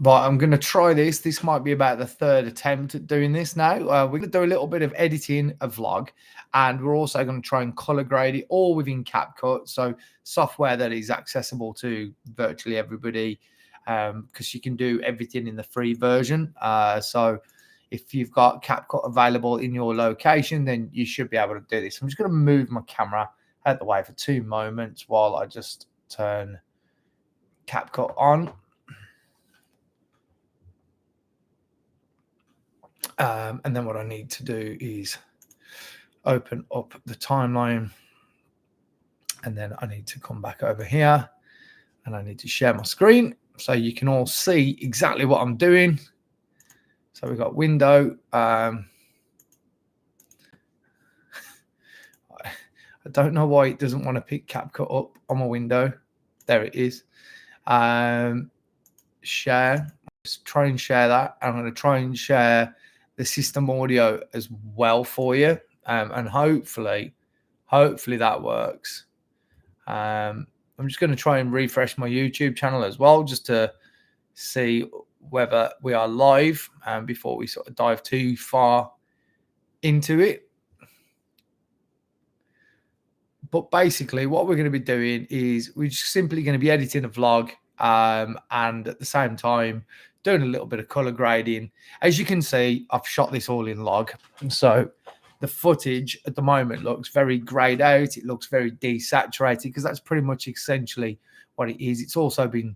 But I'm going to try this. This might be about the third attempt at doing this now. We're going to do a little bit of editing a vlog, and we're also going to try and color grade it all within CapCut. So software that is accessible to virtually everybody, because you can do everything in the free version. So if you've got CapCut available in your location, then you should be able to do this. I'm just going to move my camera out the way for 2 moments while I just turn CapCut on. And then what I need to do is open up the timeline, and then I need to come back over here and I need to share my screen so you can all see exactly what I'm doing. So we've got window. I don't know why it doesn't want to pick CapCut up on my window. There it is. Share. Let's try and share that. I'm going to try and share the system audio as well for you, and hopefully that works. I'm just going to try and refresh my YouTube channel as well, just to see whether we are live, before we sort of dive too far into it. But basically what we're going to be doing is we're just simply going to be editing a vlog, and at the same time doing a little bit of color grading. As you can see, I've shot this all in log, so the footage at the moment looks very grayed out. It looks very desaturated, because that's pretty much essentially what it is. It's also been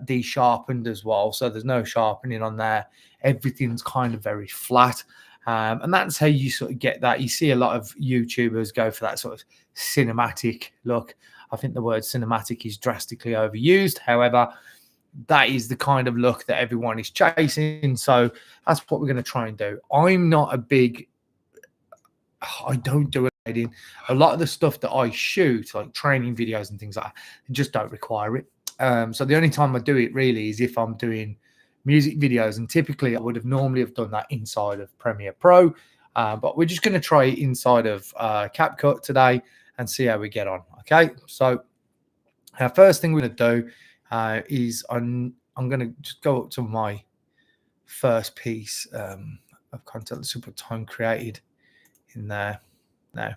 de-sharpened as well, so there's no sharpening on there. Everything's kind of very flat, and that's how you sort of get that. You see a lot of YouTubers go for that sort of cinematic look. I think the word cinematic is drastically overused. However, that is the kind of look that everyone is chasing. So that's what we're going to try and do. I'm not a big, I don't do editing. A lot of the stuff that I shoot, like training videos and things like that, just don't require it. So the only time I do it really is if I'm doing music videos, and typically I would have normally have done that inside of Premiere Pro, but we're just going to try it inside of CapCut today and see how we get on. Okay, so first thing we're going to do is I'm going to just go up to my first piece of content. Let's put time created in there. Now,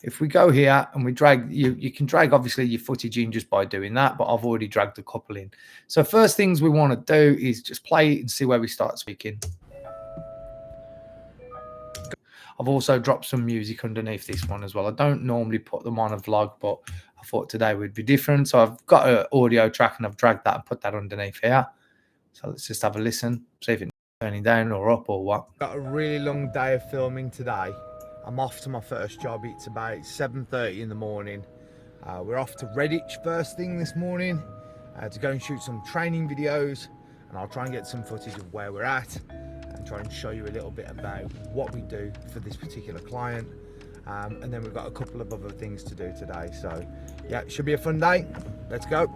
if we go here and we drag, you can drag obviously your footage in just by doing that, but I've already dragged a couple in. So first things we want to do is just play it and see where we start speaking. I've also dropped some music underneath this one as well. I don't normally put them on a vlog, but I thought today would be different. So I've got an audio track and I've dragged that and put that underneath here. So let's just have a listen, see if it's turning down or up or what. Got a really long day of filming today. I'm off to my first job. It's about 7:30 in the morning. We're off to Redditch first thing this morning to go and shoot some training videos, and I'll try and get some footage of where we're at and try and show you a little bit about what we do for this particular client. And then we've got a couple of other things to do today. So yeah, it should be a fun day. Let's go.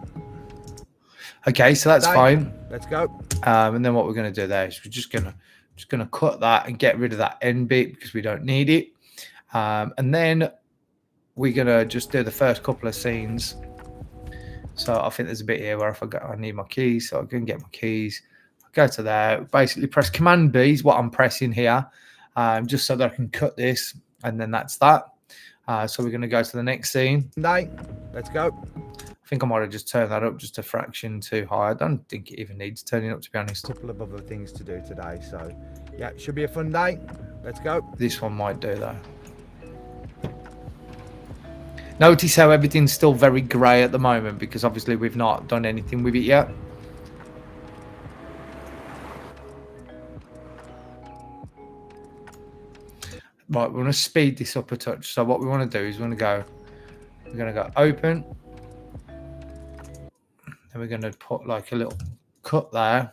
Okay, so that's fine. Let's go. And then what we're going to do there is we're just going to cut that and get rid of that end bit because we don't need it. And then we're going to just do the first couple of scenes. So I think there's a bit here where I need my keys, so I can get my keys. I go to there, basically press Command B is what I'm pressing here, just so that I can cut this, and then that's that. So we're going to go to the next scene. Let's go. I think I might have just turned that up just a fraction too high. I don't think it even needs turning up, to be honest. A couple of other things to do today, so yeah, it should be a fun day. Let's go. This one might do though. Notice how everything's still very grey at the moment because obviously we've not done anything with it yet. Right, we're going to speed this up a touch. So what we want to do is we're going to go open. And we're going to put like a little cut there.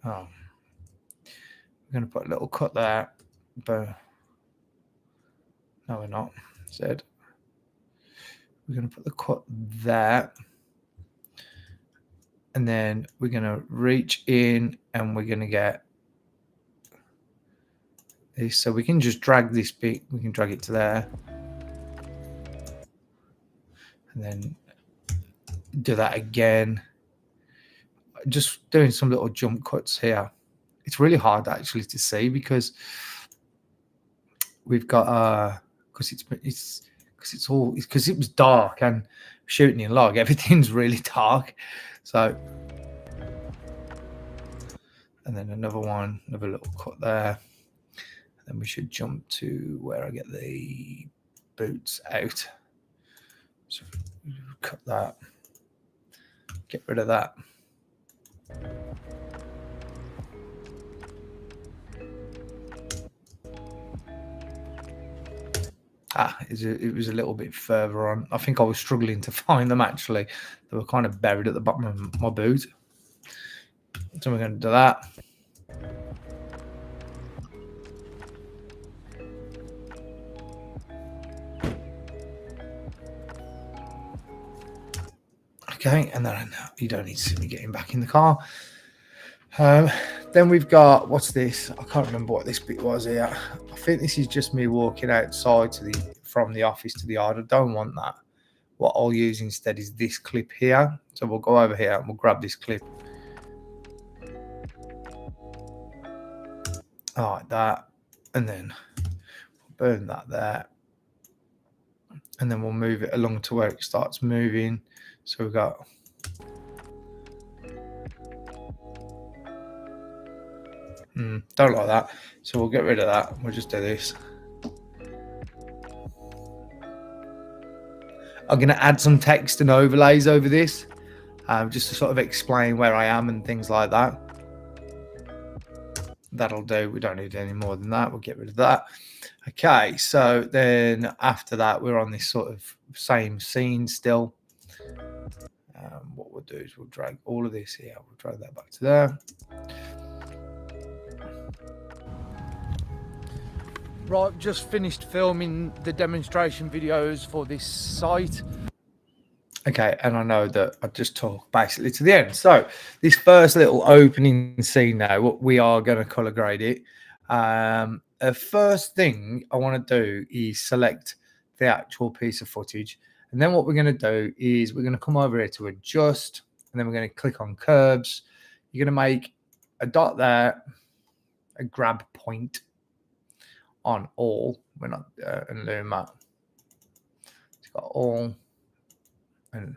Oh, we're going to put a little cut there. But no, we're not. Said we're going to put the cut there, and then we're going to reach in and we're going to get this, so we can just drag this bit, we can drag it to there and then do that again, just doing some little jump cuts here. It's really hard actually to see because we've got because it was dark and shooting in log, everything's really dark. So, and then another little cut there. Then we should jump to where I get the boots out. So cut that, get rid of that. It was a little bit further on. I think I was struggling to find them actually. They were kind of buried at the bottom of my boot. So we're going to do that. Okay, and then you don't need to see me getting back in the car. Then we've got, what's this? I can't remember what this bit was here. I think this is just me walking outside from the office to the yard. I don't want that. What I'll use instead is this clip here. So we'll go over here and we'll grab this clip. Like that. And then we'll burn that there. And then we'll move it along to where it starts moving. So we've got don't like that. So we'll get rid of that. We'll just do this. I'm going to add some text and overlays over this, just to sort of explain where I am and things like that. That'll do. We don't need any more than that. We'll get rid of that. Okay, so then after that, we're on this sort of same scene still. What we'll do is we'll drag all of this here. We'll drag that back to there. Right, just finished filming the demonstration videos for this site. Okay, and I know that I just talked basically to the end. So this first little opening scene now, what we are going to color grade it. The first thing I want to do is select the actual piece of footage. And then what we're going to do is we're going to come over here to adjust, and then we're going to click on curves. You're going to make a dot there, a grab point on all. We're not and Luma. It's got all, and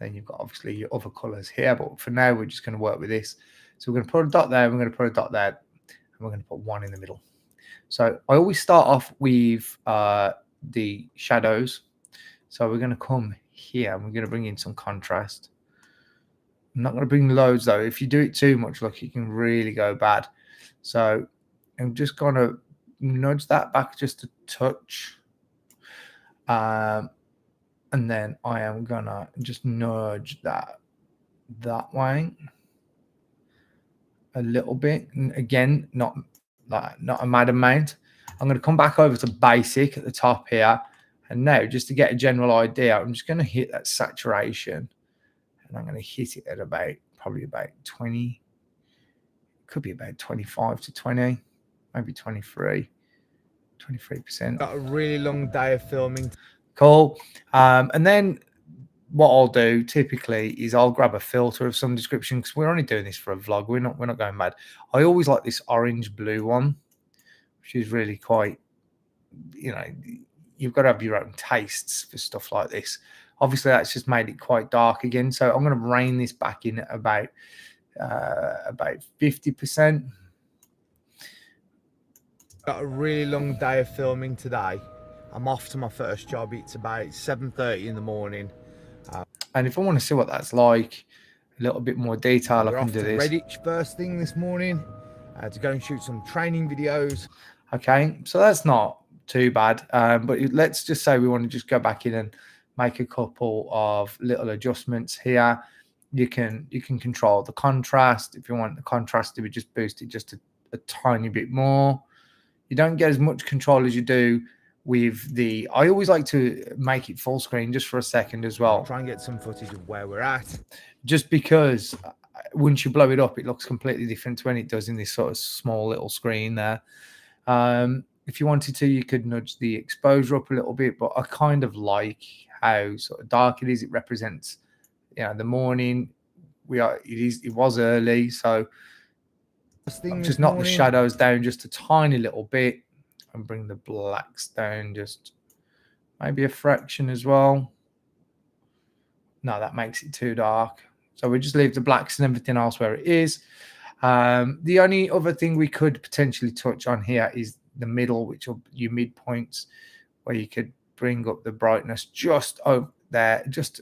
then you've got obviously your other colors here. But for now, we're just going to work with this. So we're going to put a dot there. We're going to put a dot there, and we're going to put one in the middle. So I always start off with the shadows. So we're going to come here and we're going to bring in some contrast. I'm not going to bring loads though. If you do it too much, look, it can really go bad. So I'm just going to nudge that back just a touch. And then I am going to just nudge that way a little bit. And again, not a mad amount. I'm going to come back over to basic at the top here. And now, just to get a general idea, I'm just going to hit that saturation. And I'm going to hit it at probably about 20. Could be about 25 to 20, maybe 23%. Got a really long day of filming. Cool. And then what I'll do typically is I'll grab a filter of some description, because we're only doing this for a vlog. We're not going mad. I always like this orange blue one, which is really quite, you've got to have your own tastes for stuff like this. Obviously, that's just made it quite dark again. So I'm going to rein this back in at about 50%. Got a really long day of filming today. I'm off to my first job. It's about 7:30 in the morning. And if I want to see what that's like, a little bit more detail, I can do this. Redditch first thing this morning to go and shoot some training videos. Okay, so that's not too bad. But let's just say we want to just go back in and make a couple of little adjustments here. You can control the contrast. If you want the contrast to be just boosted just a tiny bit more. You don't get as much control as you do with the, I always like to make it full screen just for a second as well. I'll try and get some footage of where we're at. Just because once you blow it up, it looks completely different to when it does in this sort of small little screen there. If you wanted to, you could nudge the exposure up a little bit, but I kind of like how sort of dark it is. It represents, the morning it was early, so I've just knocked the shadows down just a tiny little bit and bring the blacks down just maybe a fraction as well. No, that makes it too dark. So we just leave the blacks and everything else where it is. The only other thing we could potentially touch on here is the middle, which are your midpoints, where you could bring up the brightness just over there, just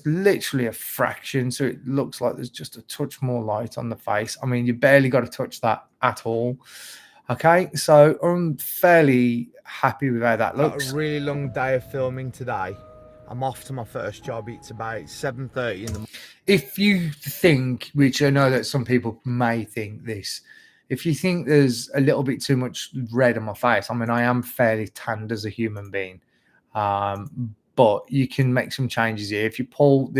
literally a fraction, so it looks like there's just a touch more light on the face. I mean, you barely got to touch that at all. Okay, so I'm fairly happy with how that looks. Got a really long day of filming today. I'm off to my first job. It's about 7:30 in the morning. If you think, which I know that some people may think this, if you think there's a little bit too much red on my face, I mean, I am fairly tanned as a human being, but you can make some changes here. If you pull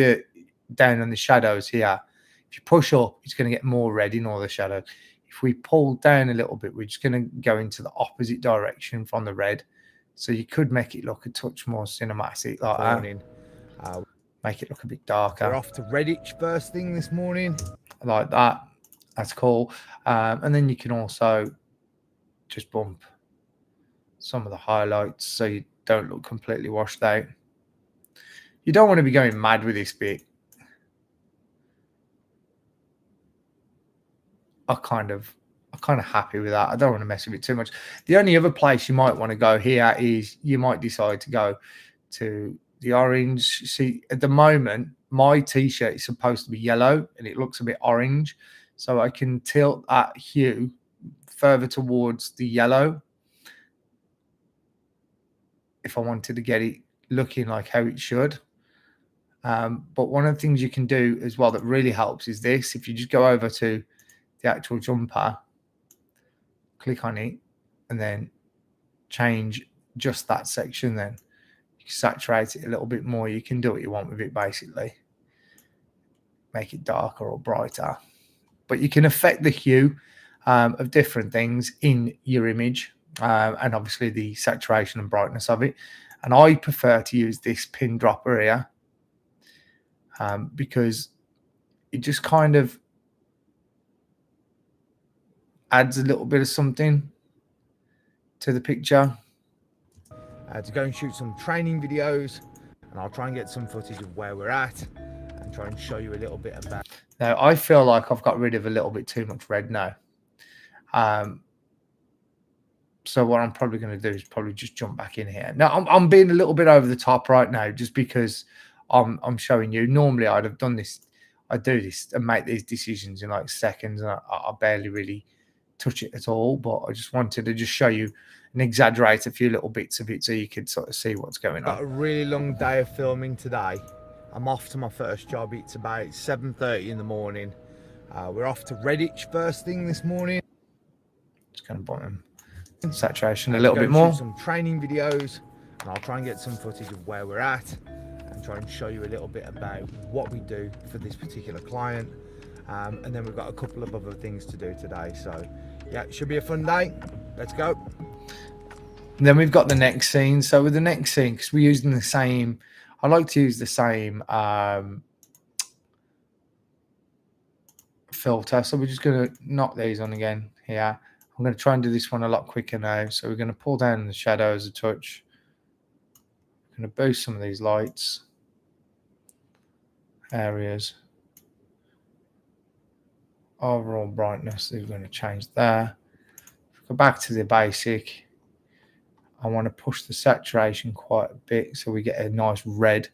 down on the shadows here, if you push up, it's going to get more red in all the shadows. If we pull down a little bit, we're just going to go into the opposite direction from the red. So you could make it look a touch more cinematic like that. Make it look a bit darker. We're off to Redditch first thing this morning. Like that. That's cool. And then you can also just bump some of the highlights so you don't look completely washed out. You don't want to be going mad with this bit. I'm kind of happy with that. I don't want to mess with it too much. The only other place you might want to go here is you might decide to go to the orange. See, at the moment, my t-shirt is supposed to be yellow and it looks a bit orange. So I can tilt that hue further towards the yellow if I wanted to get it looking like how it should. But one of the things you can do as well that really helps is this. If you just go over to the actual jumper, click on it, and then change just that section, then you saturate it a little bit more. You can do what you want with it, basically. Make it darker or brighter. But you can affect the hue of different things in your image, and obviously the saturation and brightness of it. And I prefer to use this pin dropper here because it just kind of adds a little bit of something to the picture. To go and shoot some training videos, and I'll try and get some footage of where we're at and try and show you a little bit about. Now, I feel like I've got rid of a little bit too much red now. So what I'm probably going to do is probably just jump back in here. Now, I'm being a little bit over the top right now just because I'm showing you. Normally, I'd have done this. I do this and make these decisions in like seconds, and I barely really touch it at all. But I just wanted to just show you and exaggerate a few little bits of it so you could sort of see what's going on. Got a really long day of filming today. I'm off to my first job. It's about 7:30 in the morning. We're off to Redditch first thing this morning. Just going to bottom saturation a little bit more. Shoot some training videos, and I'll try and get some footage of where we're at and try and show you a little bit about what we do for this particular client. And then we've got a couple of other things to do today. So yeah, it should be a fun day. Let's go. And then we've got the next scene. So with the next scene, because we're using the same, I like to use the same filter. So we're just going to knock these on again here. I'm going to try and do this one a lot quicker now. So we're going to pull down the shadows a touch. I'm going to boost some of these lights areas. Overall brightness is going to change there. Go back to the basic. I want to push the saturation quite a bit so we get a nice red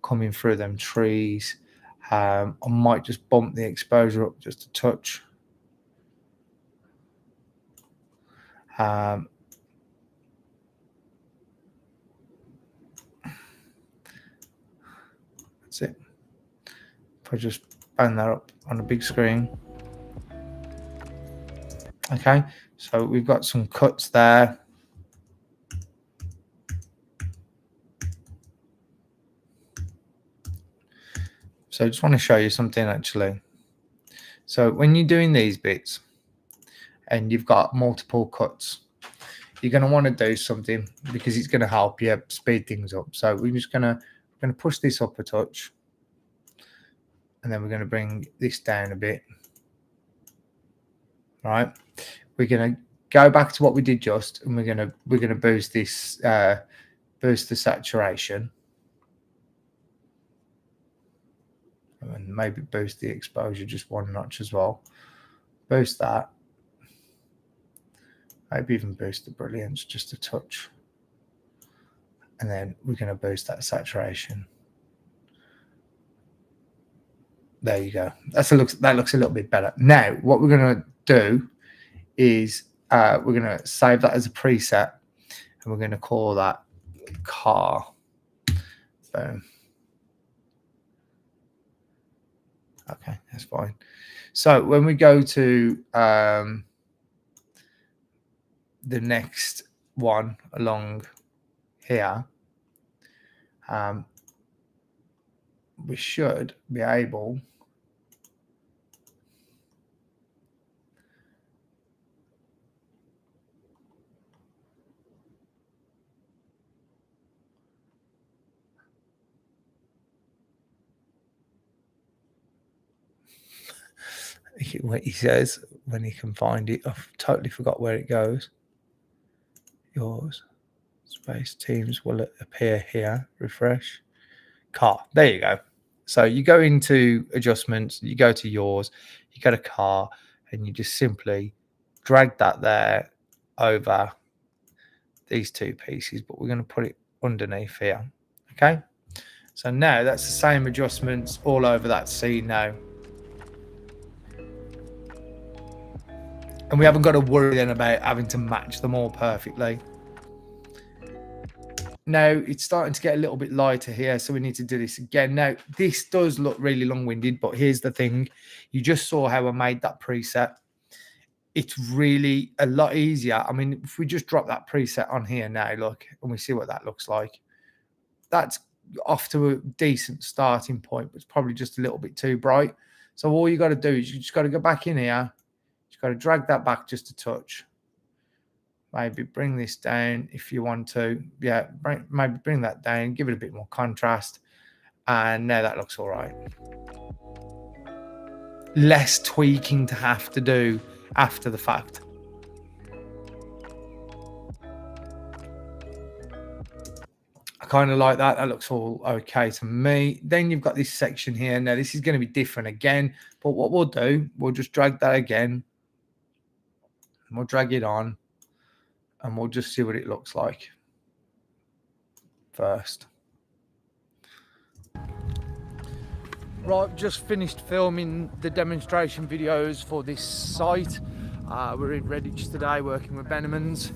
coming through them trees. I might just bump the exposure up just a touch. That's it. If I just bang that up on a big screen. Okay, so we've got some cuts there. So I just want to show you something actually. So when you're doing these bits and you've got multiple cuts, you're going to want to do something because it's going to help you speed things up. So we're just going to push this up a touch. and then we're going to bring this down a bit. Right, we're going to go back to what we did just, and we're going to boost this, boost the saturation, and maybe boost the exposure just one notch as well. Boost that. Maybe even boost the brilliance just a touch. And then we're going to boost that saturation. There you go. That looks a little bit better. Now, what we're going to do is we're going to save that as a preset, and we're going to call that car. Boom. Okay, that's fine. So when we go to the next one along here, we should be able what he says when he can find it. I've totally forgot where it goes. Yours. Space teams will appear here. Refresh. Car. There you go. So you go into adjustments, you go to yours, you go to car, and you just simply drag that there over these two pieces, but we're going to put it underneath here. Okay. So now that's the same adjustments all over that scene now. And we haven't got to worry then about having to match them all perfectly. Now it's starting to get a little bit lighter here, so we need to do this again. Now this does look really long-winded, but here's the thing. You just saw how I made that preset. It's really a lot easier. I mean, if we just drop that preset on here now, look, and we see what that looks like. That's off to a decent starting point, but it's probably just a little bit too bright. So all you got to do is you just got to go back in here. You've got to drag that back just a touch. Maybe bring this down if you want to. Yeah, maybe bring that down, give it a bit more contrast. And now that looks all right. Less tweaking to have to do after the fact. I kind of like that. That looks all okay to me. Then you've got this section here. Now this is going to be different again. But what we'll do, we'll just drag that again. And we'll drag it on. And we'll just see what it looks like first. Right, just finished filming the demonstration videos for this site. We're in Redditch today working with Benhamans.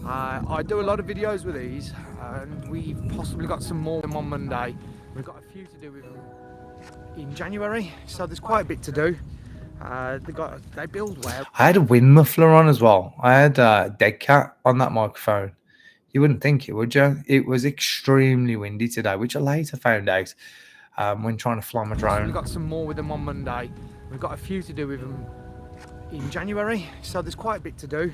I do a lot of videos with these, and we've possibly got some more of them on Monday. We've got a few to do with them in January, so there's quite a bit to do. They build well. I had a wind muffler on as well. I had a dead cat on that microphone. You wouldn't think it, would you? It was extremely windy today, which I later found out when trying to fly my drone. We've got some more with them on Monday. We've got a few to do with them in January, so there's quite a bit to do.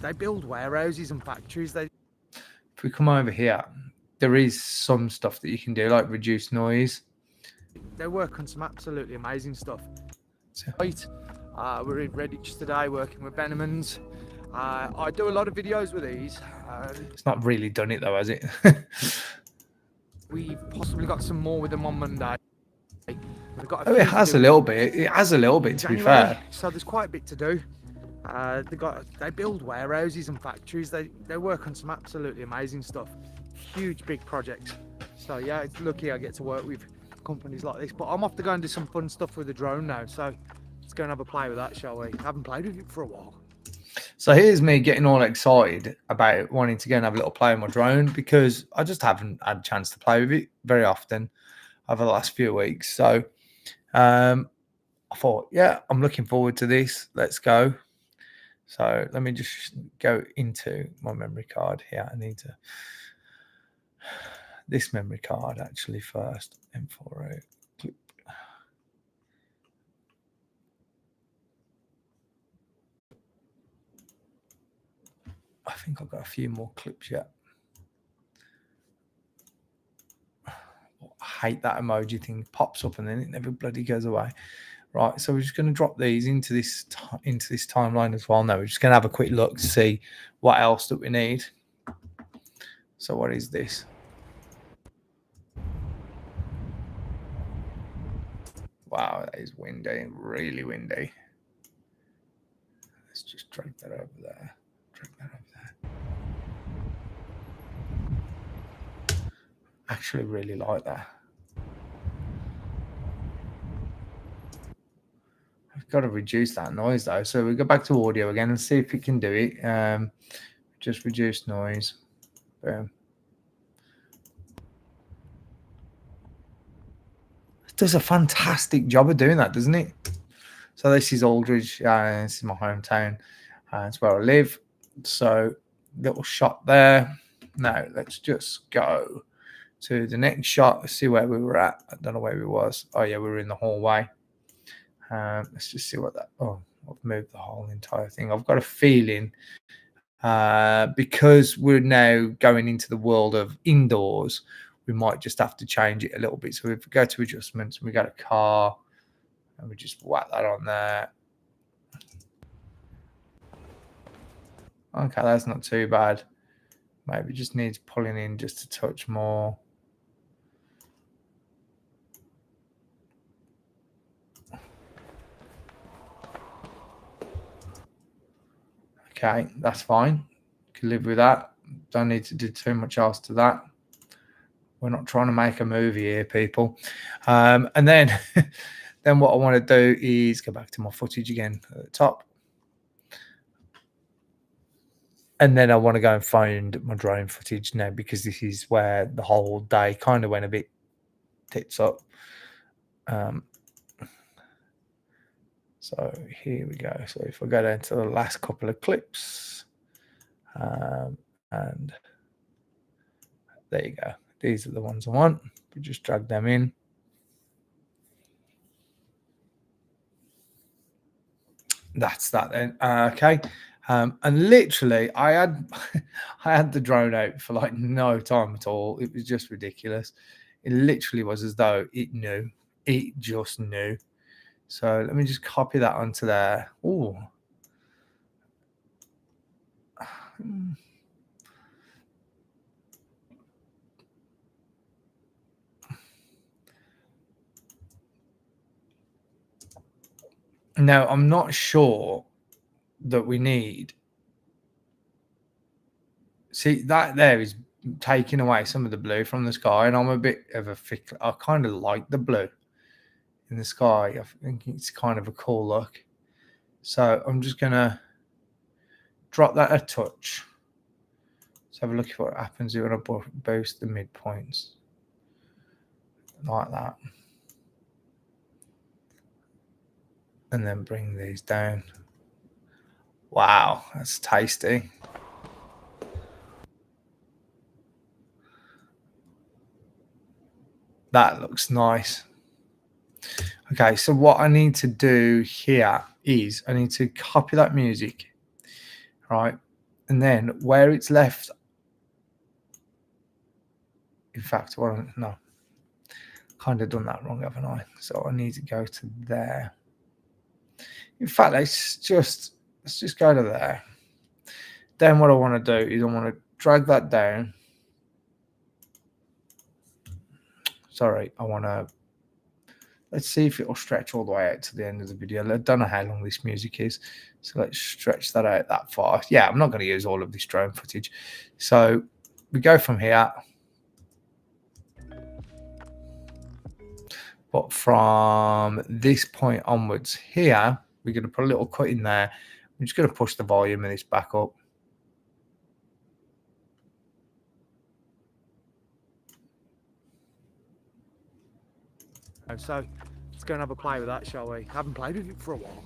They build warehouses and factories. If we come over here, there is some stuff that you can do, like reduce noise. They work on some absolutely amazing stuff. Right, we're in Redditch today working with Benhamans. I do a lot of videos with these. It's not really done it though, has it? We've possibly got some more with them on Monday. It has a little bit. It has a little bit, to be fair. So there's quite a bit to do. They build warehouses and factories. They work on some absolutely amazing stuff. Huge, big projects. So yeah, it's lucky I get to work with companies like this. But I'm off to go and do some fun stuff with the drone now. So let's go and have a play with that, shall we? I haven't played with it for a while. So here's me getting all excited about wanting to go and have a little play with my drone, because I just haven't had a chance to play with it very often over the last few weeks. So I thought, yeah, I'm looking forward to this. Let's go. So let me just go into my memory card here. I need to this memory card actually first. M40 clip. I think I've got a few more clips yet. I hate that emoji thing. Pops up and then it never bloody goes away. Right, so we're just going to drop these into this timeline as well. Now we're just going to have a quick look to see what else that we need. So what is this? Wow, that is windy, really windy. Let's just drag that over there. Drag that over there. Actually, really like that. I've got to reduce that noise though. So we go back to audio again and see if we can do it. Just reduce noise. Boom. It does a fantastic job of doing that, doesn't it? So this is Aldridge. This is my hometown. It's where I live. So little shot there. Now let's just go to the next shot. Let's see where we were at. I don't know where we was. Oh yeah, we were in the hallway. Let's just see what that. Oh, I've moved the whole entire thing. I've got a feeling because we're now going into the world of indoors, we might just have to change it a little bit. So if we go to adjustments, we got a car, and we just whack that on there. Okay, that's not too bad. Maybe just needs pulling in just a touch more. Okay, that's fine. Can live with that. Don't need to do too much else to that. We're not trying to make a movie here, people. And then, then what I want to do is go back to my footage again at the top. And then I want to go and find my drone footage now, because this is where the whole day kind of went a bit tits up. So here we go. So if I go down to the last couple of clips, and there you go. These are the ones I want. We just drag them in. That's that then. Okay. And literally, I had the drone out for like no time at all. It was just ridiculous. It literally was as though it knew. It just knew. So let me just copy that onto there. Oh. Now, I'm not sure that we need. See, that there is taking away some of the blue from the sky, and I'm a bit of a I kind of like the blue in the sky. I think it's kind of a cool look. So I'm just going to drop that a touch. Let's have a look at what happens when I boost the midpoints. Like that. And then bring these down. Wow, that's tasty. That looks nice. Okay, so what I need to do here is I need to copy that music, right? And then where it's left, in fact, no, kind of done that wrong, haven't I? So I need to go to there. In fact, let's just go to there. Then what I want to do is I want to drag that down. Sorry, I want to. Let's see if it'll stretch all the way out to the end of the video. I don't know how long this music is, so let's stretch that out that far. Yeah, I'm not going to use all of this drone footage. So we go from here. But from this point onwards here, we're going to put a little cut in there. We're just going to push the volume of this back up. So let's go and have a play with that, shall we? I haven't played with it for a while.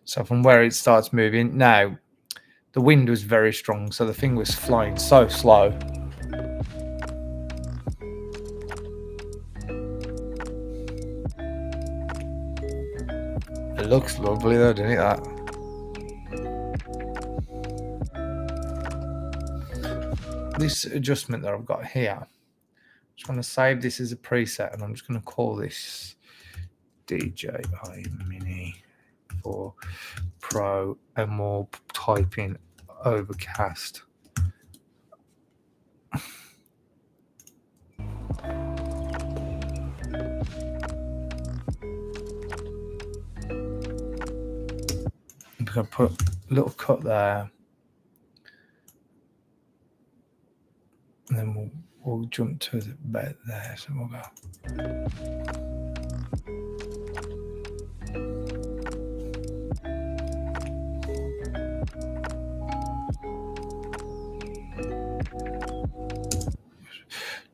So from where it starts moving, now the wind was very strong, so the thing was flying so slow. looks lovely though, doesn't it? That. This adjustment that I've got here, I'm just going to save this as a preset, and I'm just going to call this DJI Mini 4 Pro, and we'll type in Overcast. I'm going to put a little cut there, and then we'll jump to the bed there. So we'll go.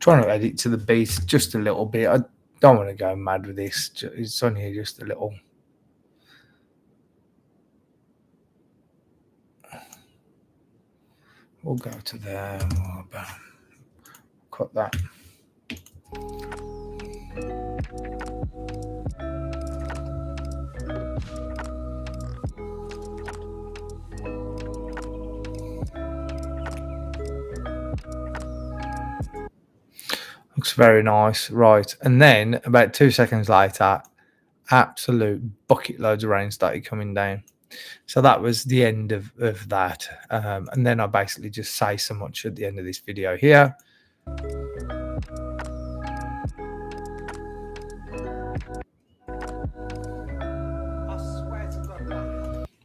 Trying to edit to the beat just a little bit. I don't want to go mad with this. It's only just a little. We'll go to there. We'll cut that. Looks very nice. Right. And then about 2 seconds later, absolute bucket loads of rain started coming down. So that was the end of that. And then I basically just say so much at the end of this video here.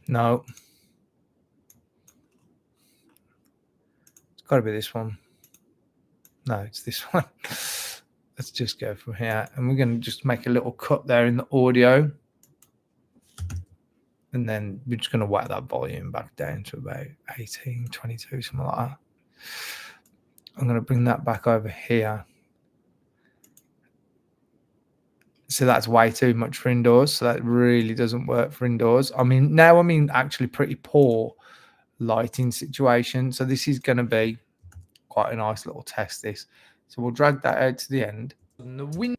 No. It's got to be this one. No, it's this one. Let's just go from here. And we're going to just make a little cut there in the audio. And then we're just going to whack that volume back down to about 18, 22, something like that. I'm going to bring that back over here. So that's way too much for indoors. So that really doesn't work for indoors. I mean, now I'm in actually pretty poor lighting situation. So this is going to be quite a nice little test, this. So we'll drag that out to the end. All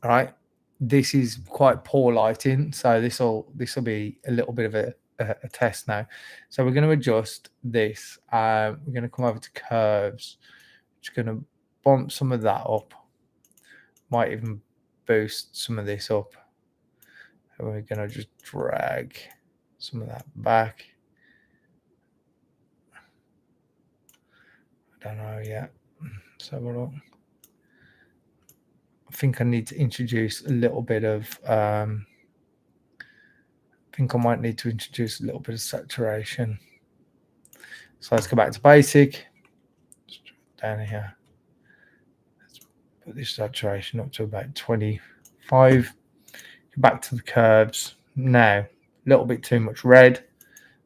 right. This is quite poor lighting. So this will be a little bit of a test now. So we're going to adjust this. We're going to come over to curves. Just going to bump some of that up. Might even boost some of this up. And we're going to just drag some of that back. I don't know yet. So we'll, I think I need to introduce a little bit of I think I might need to introduce a little bit of saturation. So let's go back to basic. Just down here. Let's put this saturation up to about 25. Go back to the curves. Now, a little bit too much red.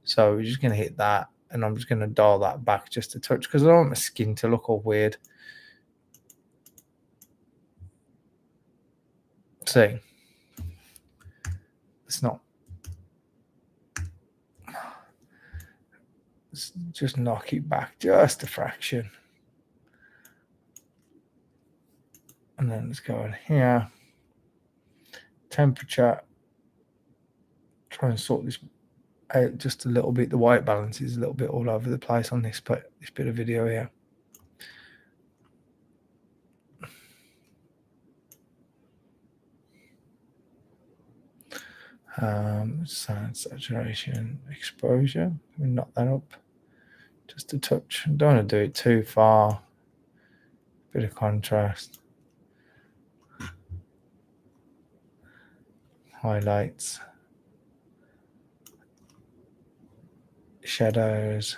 So we're just going to hit that. And I'm just going to dial that back just a touch because I don't want my skin to look all weird. See, it's not. Let's just knock it back just a fraction. And then let's go in here. Temperature. Try and sort this out just a little bit. The white balance is a little bit all over the place on this bit of video here. Sound, saturation, exposure. We knock that up just a touch. Don't want to do it too far. Bit of contrast. Highlights. Shadows.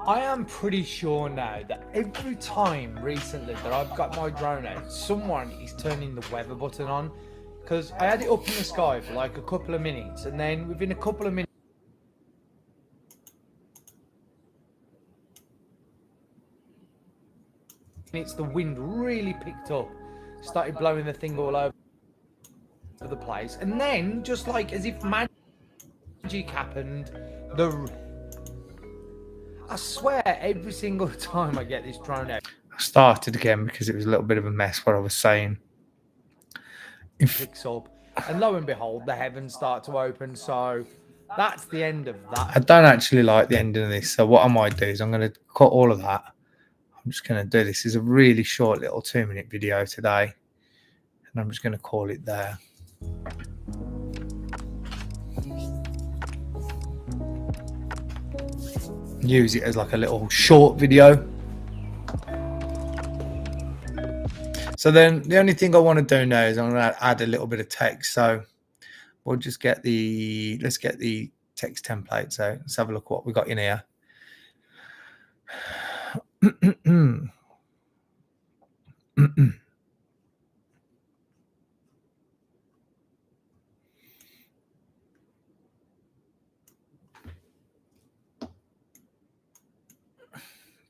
I am pretty sure now that every time recently that I've got my drone out, someone is turning the weather button on, because I had it up in the sky for like a couple of minutes, and then within a couple of minutes minutes, the wind really picked up, started blowing the thing all over the place, and then just like as if magic happened, I swear every single time I get this drone out, I started again because it was a little bit of a mess what I was saying. It picks up, and lo and behold, the heavens start to open. So that's the end of that. I don't actually like the ending of this, so what I might do is I'm going to cut all of that. I'm just going to do this. Is a really short little 2-minute video today, and I'm just going to call it there. Use it as like a little short video. So then the only thing I want to do now is I'm going to add a little bit of text. So we'll just get let's get the text template. So let's have a look what we got in here.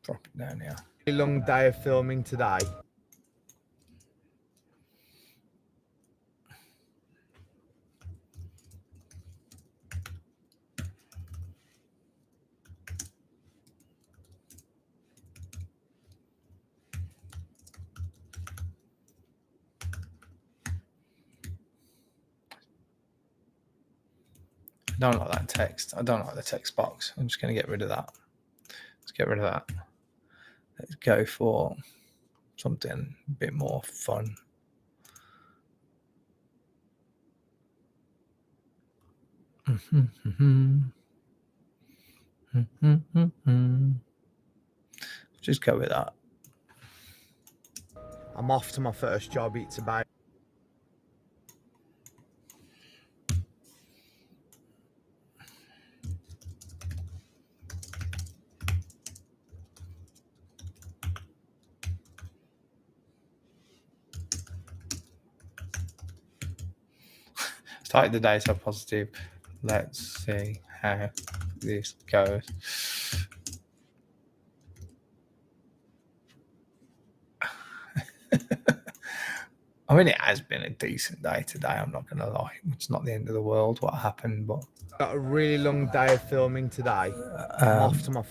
Drop it down here. A long day of filming today. I don't like that text. I don't like the text box. I'm just going to get rid of that. Let's get rid of that. Let's go for something a bit more fun. Just go with that. I'm off to my first job. It's about started the day so positive. Let's see how this goes. I mean, it has been a decent day today. I'm not going to lie. It's not the end of the world what happened, but got a really long day of filming today. I'm off to my.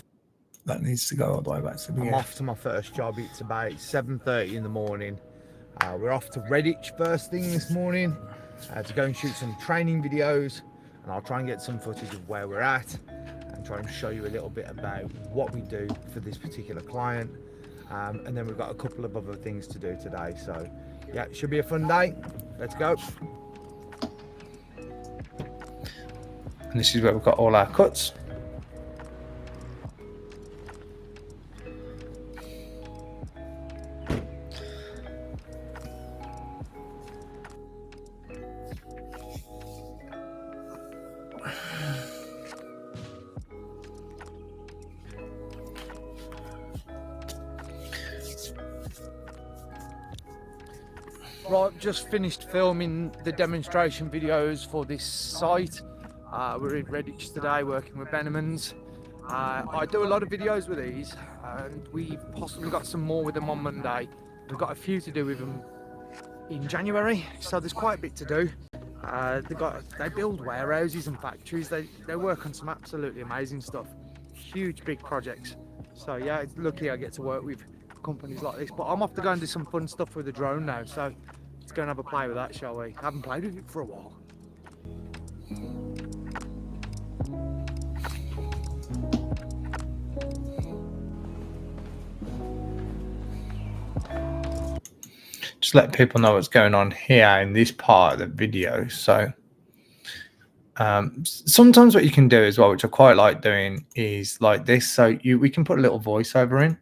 That needs to go all the way back to the beginning. I'm off to my first job. It's about 7:30 in the morning. We're off to Redditch first thing this morning to go and shoot some training videos, and I'll try and get some footage of where we're at and try and show you a little bit about what we do for this particular client. And then we've got a couple of other things to do today. So yeah, it should be a fun day. Let's go. And this is where we've got all our cuts. Right, just finished filming the demonstration videos for this site. We're in Redditch today working with Benhamans. I do a lot of videos with these, and we've possibly got some more with them on Monday. We've got a few to do with them in January, so there's quite a bit to do. They build warehouses and factories. They work on some absolutely amazing stuff, huge big projects. So yeah, it's lucky I get to work with companies like this. But I'm off to go and do some fun stuff with the drone now, so let's go and have a play with that, shall we? I haven't played with it for a while. Just let people know what's going on here in this part of the video. So sometimes what you can do as well, which I quite like doing, is like this. So we can put a little voiceover in.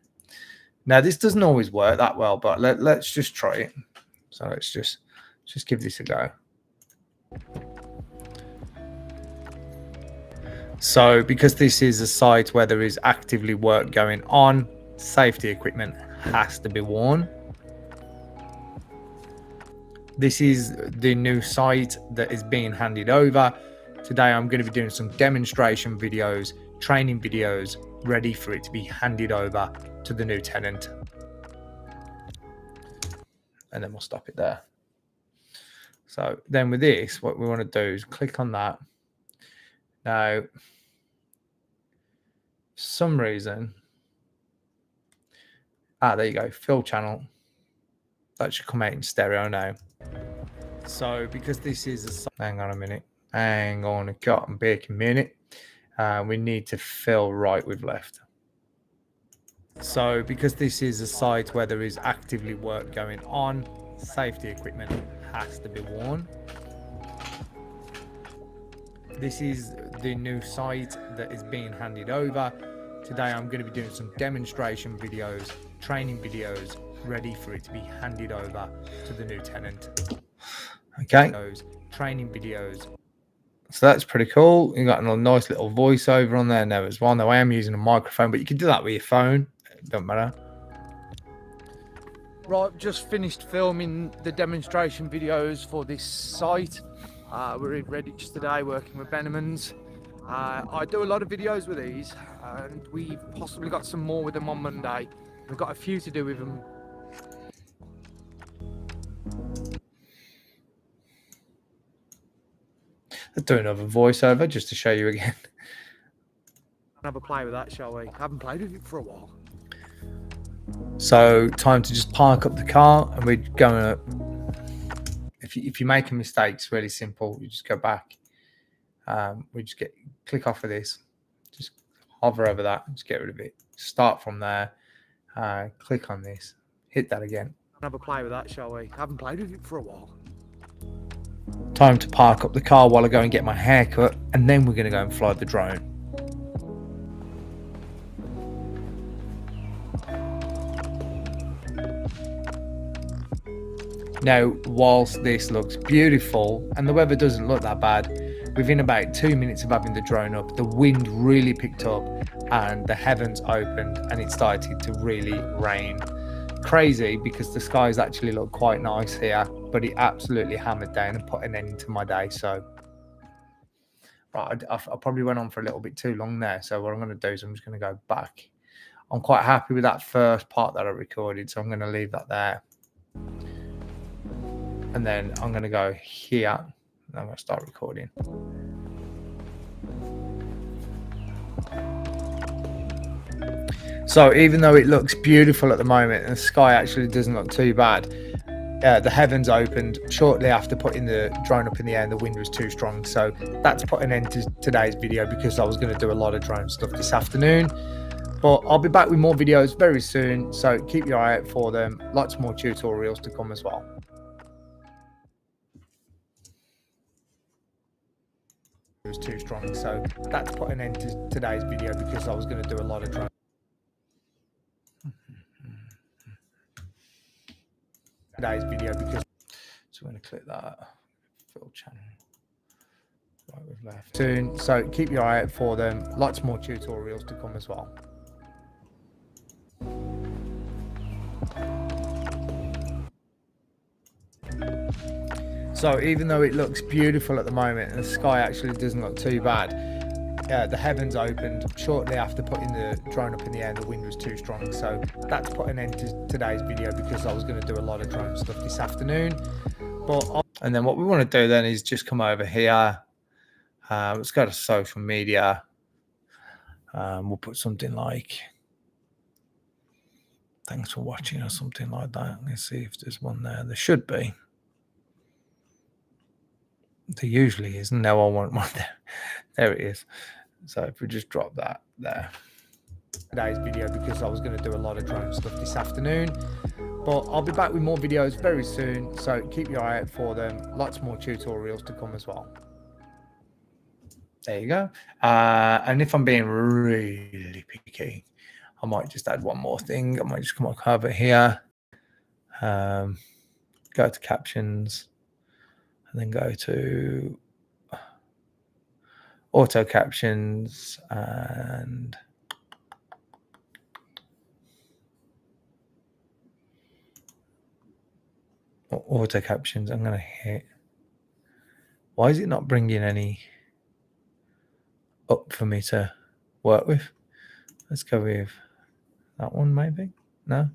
Now this doesn't always work that well, but let's just try it. So let's just give this a go. So because this is a site where there is actively work going on, safety equipment has to be worn. This is the new site that is being handed over. Today I'm going to be doing some demonstration videos, training videos, ready for it to be handed over to the new tenant. and then we'll stop it there. So then with this, what we want to do is click on that. Now, for some reason, there you go, fill channel. That should come out in stereo now. So because this is hang on a minute, hang on a cut and bacon minute. We need to fill right with left. So because this is a site where there is actively work going on, safety equipment has to be worn. This is the new site that is being handed over. Today I'm going to be doing some demonstration videos, training videos, ready for it to be handed over to the new tenant. Okay. Those training videos. So that's pretty cool. You got a nice little voiceover on there now as well. Now I am using a microphone, but you can do that with your phone. It don't matter. Right, just finished filming the demonstration videos for this site. We're in Redditch today working with Benhamans. I do a lot of videos with these, and we've possibly got some more with them on Monday. We've got a few to do with them. Let's do another voiceover just to show you again. Have a play with that, shall we? I haven't played with it for a while. So time to just park up the car, and we're going to, if you make a mistake, it's really simple. You just go back. We just click off of this, just hover over that, just get rid of it. Start from there, click on this, hit that again. Have a play with that, shall we? I haven't played with it for a while. Time to park up the car while I go and get my hair cut, and then we're going to go and fly the drone. Now, whilst this looks beautiful and the weather doesn't look that bad, within about 2 minutes of having the drone up, the wind really picked up and the heavens opened and it started to really rain. Crazy, because the skies actually look quite nice here, but it absolutely hammered down and put an end to my day. So right, I probably went on for a little bit too long there. So what I'm going to do is I'm just going to go back. I'm quite happy with that first part that I recorded, so I'm going to leave that there. And then I'm going to go here and I'm going to start recording. So even though it looks beautiful at the moment and the sky actually doesn't look too bad, the heavens opened shortly after putting the drone up in the air and the wind was too strong. So that's put an end to today's video because I was going to do a lot of drone stuff this afternoon. But I'll be back with more videos very soon, so keep your eye out for them. Lots more tutorials to come as well. It was too strong, so that's put an end to today's video because I was going to do a lot of drone. Today's video because so I'm going to click that fill channel right with left soon, so keep your eye out for them. Lots more tutorials to come as well. So even though it looks beautiful at the moment and the sky actually doesn't look too bad, the heavens opened shortly after putting the drone up in the air and the wind was too strong. So that's put an end to today's video because I was going to do a lot of drone stuff this afternoon. And then what we want to do then is just come over here. Let's go to social media. We'll put something like thanks for watching or something like that. Let's see if there's one there. There should be. There usually is. No, I want one there. There it is. So if we just drop that there. Today's video because I was going to do a lot of drone stuff this afternoon. But I'll be back with more videos very soon. So keep your eye out for them. Lots more tutorials to come as well. There you go. And if I'm being really picky, I might just add one more thing. I might just come over here. Go to captions. And then go to auto captions and auto captions. I'm going to hit. Why is it not bringing any up for me to work with? Let's go with that one maybe. No.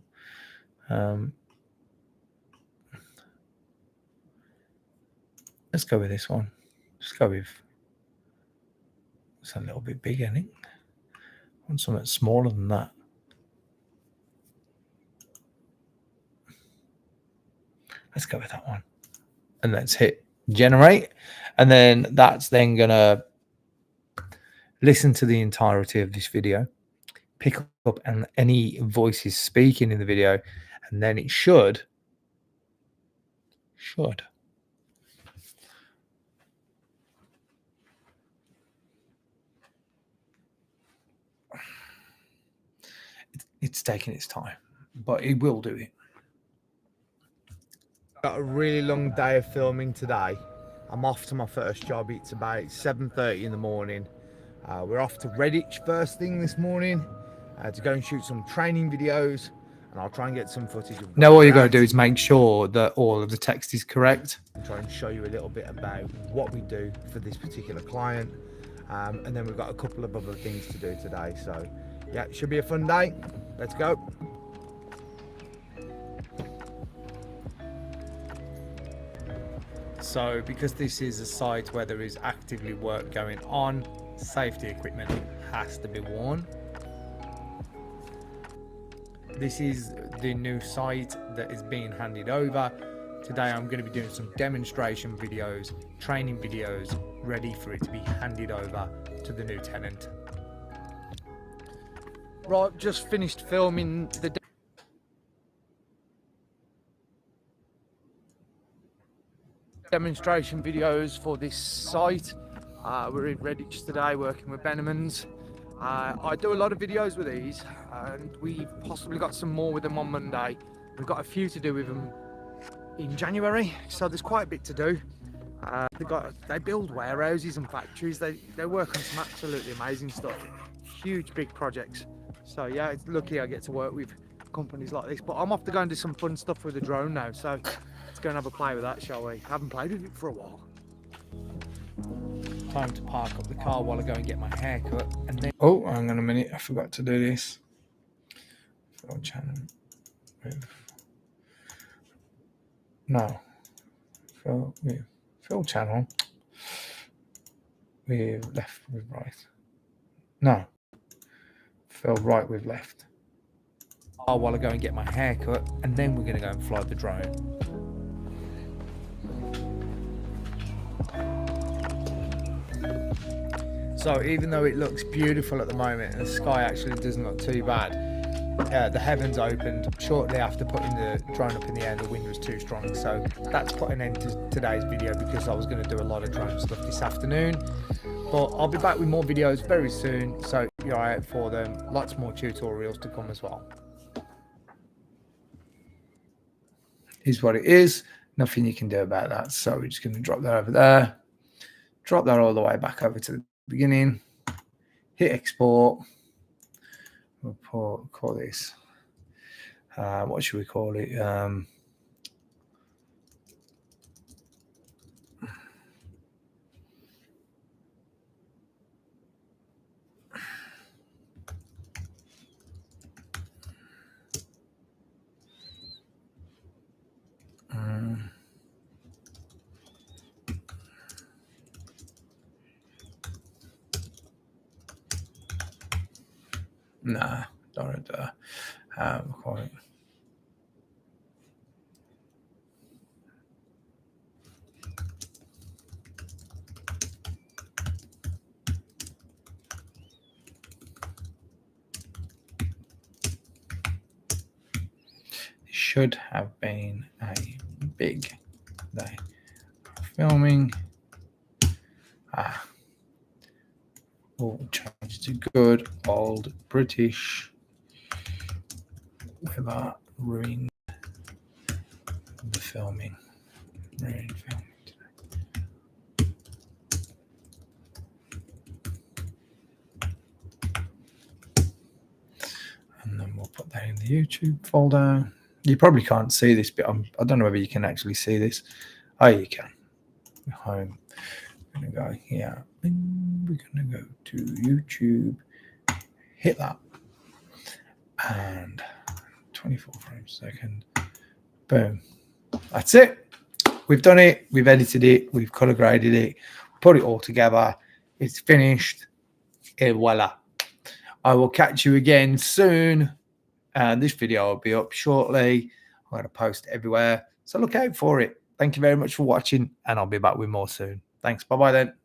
Let's go with this one. Let's go with, it's a little bit big, I think. I want something smaller than that. Let's go with that one. And let's hit generate. And then that's then going to listen to the entirety of this video, pick up and any voices speaking in the video, and then it should it's taking its time, but it will do it. Got a really long day of filming today. I'm off to my first job. It's about 7:30 in the morning. We're off to Redditch first thing this morning to go and shoot some training videos, and I'll try and get some footage of now all you got to do is make sure that all of the text is correct and try and show you a little bit about what we do for this particular client, and then we've got a couple of other things to do today. So yeah, it should be a fun day. Let's go. So because this is a site where there is actively work going on, safety equipment has to be worn. This is the new site that is being handed over. Today I'm going to be doing some demonstration videos, training videos, ready for it to be handed over to the new tenant. Right, just finished filming the demonstration videos for this site. We're in Redditch today working with Benhamans. I do a lot of videos with these, and we've possibly got some more with them on Monday. We've got a few to do with them in January, so there's quite a bit to do. They build warehouses and factories. They work on some absolutely amazing stuff, huge big projects. So yeah, it's lucky I get to work with companies like this. But I'm off to go and do some fun stuff with the drone now, so let's go and have a play with that, shall we? I haven't played with it for a while. Time to park up the car while I go and get my hair cut, and then hang on a minute, I forgot to do this. Fill channel with fill channel with left with right. Fill right with left. While I go and get my hair cut, and then we're going to go and fly the drone. So even though it looks beautiful at the moment and the sky actually doesn't look too bad, the heavens opened shortly after putting the drone up in the air. The wind was too strong, so that's put an end to today's video because I was going to do a lot of drone stuff this afternoon. But I'll be back with more videos very soon, so you're out for them. Lots more tutorials to come as well. Is what it is. Nothing you can do about that. So we're just going to drop that over there. Drop that all the way back over to the beginning. Hit export. We'll call this. What should we call it? Nah, don't call it. It should have been a big day for filming. We'll change to good old British without ruining the filming. Ruined filming today. And then we'll put that in the YouTube folder. You probably can't see this bit. I don't know whether you can actually see this. Oh, you can. Home. We're going to go here. We're going to go to YouTube. Hit that. And 24 frames a second. Boom. That's it. we've done it. We've edited it. We've color graded it. Put it all together. It's finished. Et voila. I will catch you again soon. And this video will be up shortly. I'm going to post everywhere. So look out for it. Thank you very much for watching. And I'll be back with more soon. Thanks. Bye-bye then.